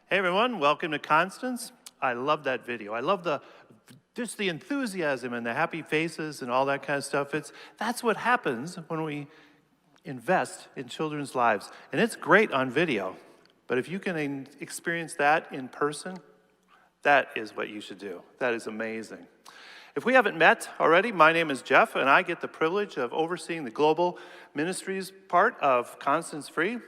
Hey everyone, welcome to Constance. I love that video. I love just the enthusiasm and the happy faces and all that kind of stuff. That's what happens when we invest in children's lives. And it's great on video, but if you can experience that in person, that is what you should do. That is amazing. If we haven't met already, my name is Jeff, and I get the privilege of overseeing the global ministries part of Constance Free.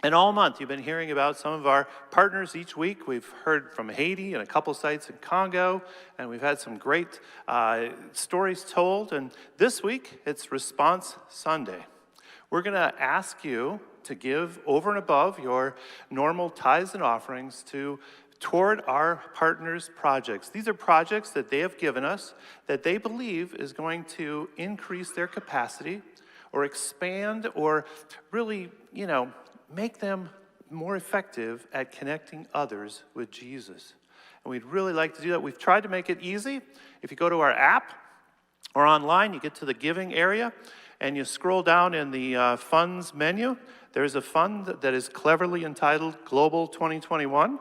And all month, you've been hearing about some of our partners each week. We've heard from Haiti and a couple sites in Congo, and we've had some great stories told. And this week, it's Response Sunday. We're going to ask you to give over and above your normal tithes and offerings toward our partners' projects. These are projects that they have given us that they believe is going to increase their capacity or expand or really, make them more effective at connecting others with Jesus. And we'd really like to do that. We've tried to make it easy. If you go to our app or online, you get to the giving area and you scroll down in the funds menu. There's a fund that is cleverly entitled Global 2021.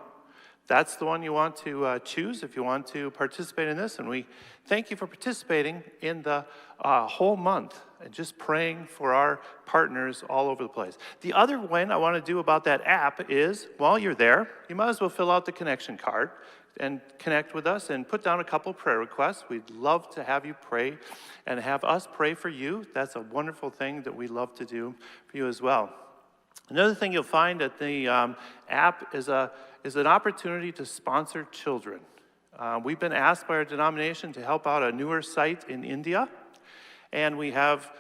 That's the one you want to choose if you want to participate in this. And we thank you for participating in the whole month and just praying for our partners all over the place. The other one I want to do about that app is, while you're there, you might as well fill out the connection card and connect with us and put down a couple prayer requests. We'd love to have you pray and have us pray for you. That's a wonderful thing that we love to do for you as well. Another thing you'll find at the app is an opportunity to sponsor children. We've been asked by our denomination to help out a newer site in India, and we have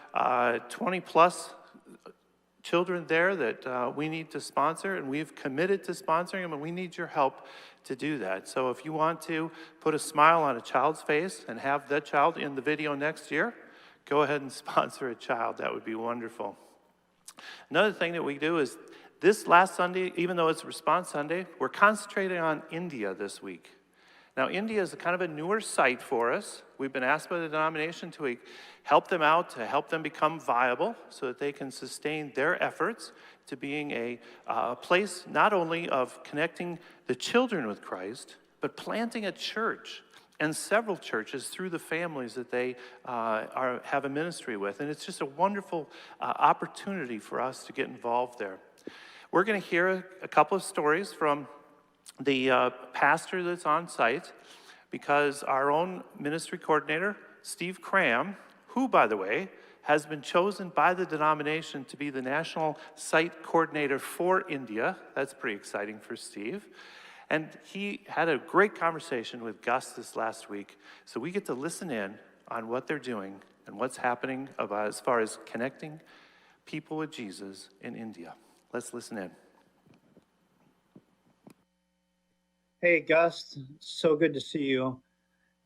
20 plus children there that we need to sponsor, and we've committed to sponsoring them, and we need your help to do that. So if you want to put a smile on a child's face and have that child in the video next year, go ahead and sponsor a child. That would be wonderful. Another thing that we do is this last Sunday, even though it's Response Sunday, we're concentrating on India this week. Now, India is a kind of a newer site for us. We've been asked by the denomination to help them out, to help them become viable so that they can sustain their efforts to being a place not only of connecting the children with Christ, but planting a church and several churches through the families that they have a ministry with. And it's just a wonderful opportunity for us to get involved there. We're going to hear a couple of stories from the pastor that's on site, because our own ministry coordinator, Steve Cram, who, by the way, has been chosen by the denomination to be the national site coordinator for India. That's pretty exciting for Steve. And he had a great conversation with Gus this last week, so we get to listen in on what they're doing and what's happening as far as connecting people with Jesus in India. Let's listen in. Hey, Gus, so good to see you.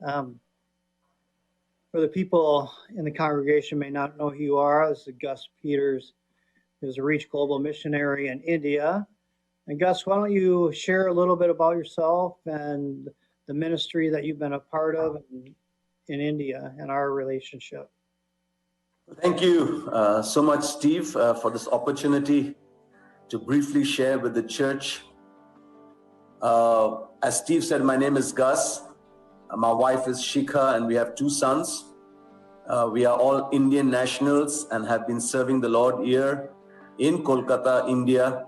For the people in the congregation may not know who you are, this is Gus Peters, who's a Reach Global missionary in India. And Gus, why don't you share a little bit about yourself and the ministry that you've been a part of in India and our relationship. Thank you so much, Steve, for this opportunity to briefly share with the church. As Steve said, my name is Gus. My wife is Shikha, and we have 2 sons. We are all Indian nationals and have been serving the Lord here in Kolkata, India,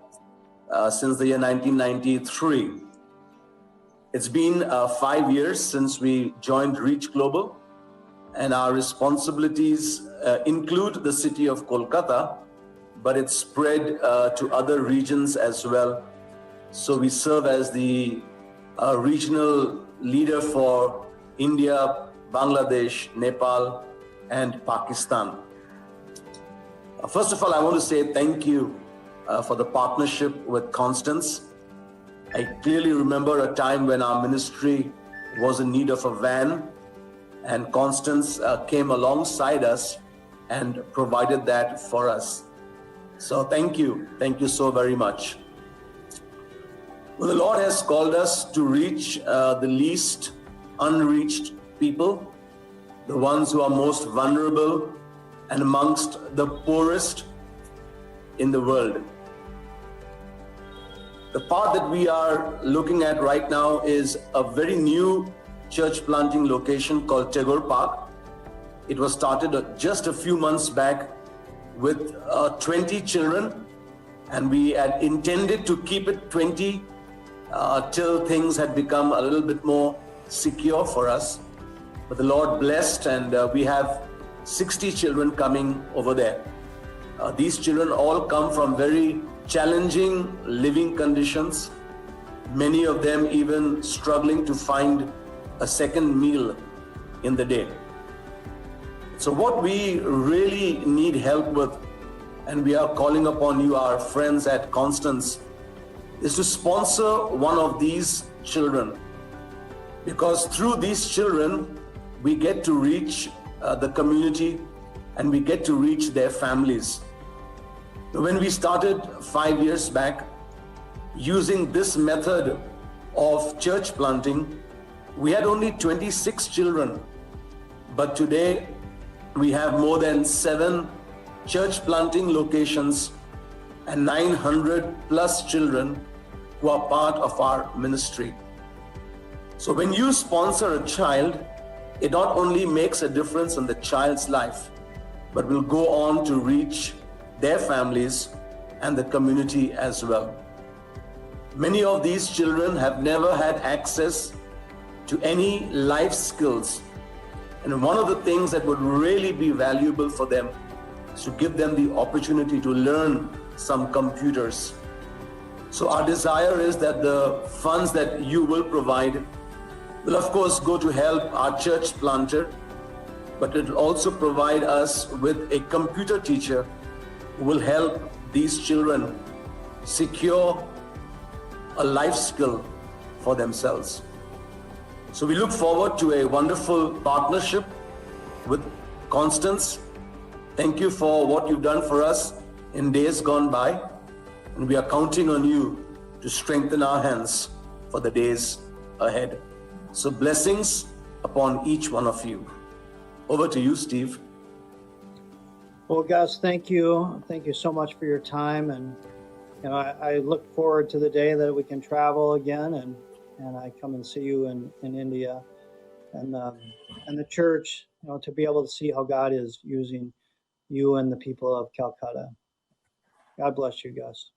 since the year 1993. It's been 5 years since we joined Reach Global, and our responsibilities include the city of Kolkata, but it's spread to other regions as well. So we serve as the regional leader for India, Bangladesh, Nepal, and Pakistan. First of all, I want to say thank you for the partnership with Constance. I clearly remember a time when our ministry was in need of a van, and Constance came alongside us and provided that for us. So thank you so very much. Well, the Lord has called us to reach the least unreached people, the ones who are most vulnerable and amongst the poorest in the world. The part that we are looking at right now is a very new church planting location called Tagore Park. It was started just a few months back with 20 children, and we had intended to keep it 20 till things had become a little bit more secure for us. But the Lord blessed, and we have 60 children coming over there. These children all come from very challenging living conditions, many of them even struggling to find a second meal in the day. So what we really need help with, and we are calling upon you, our friends at Constance, is to sponsor one of these children, because through these children we get to reach the community and we get to reach their families. When we started 5 years back using this method of church planting, we had only 26 children, but today we have more than 7 church planting locations and 900 plus children who are part of our ministry. So when you sponsor a child, it not only makes a difference in the child's life, but will go on to reach their families and the community as well. Many of these children have never had access to any life skills. And one of the things that would really be valuable for them is to give them the opportunity to learn some computers. So our desire is that the funds that you will provide will of course go to help our church planter, but it will also provide us with a computer teacher who will help these children secure a life skill for themselves. So we look forward to a wonderful partnership with Constance. Thank you for what you've done for us in days gone by, and we are counting on you to strengthen our hands for the days ahead. So blessings upon each one of you. Over to you, Steve. Well, Gus, thank you. Thank you so much for your time. And I look forward to the day that we can travel again and I come and see you in India and the church, to be able to see how God is using you and the people of Calcutta. God bless you, Gus.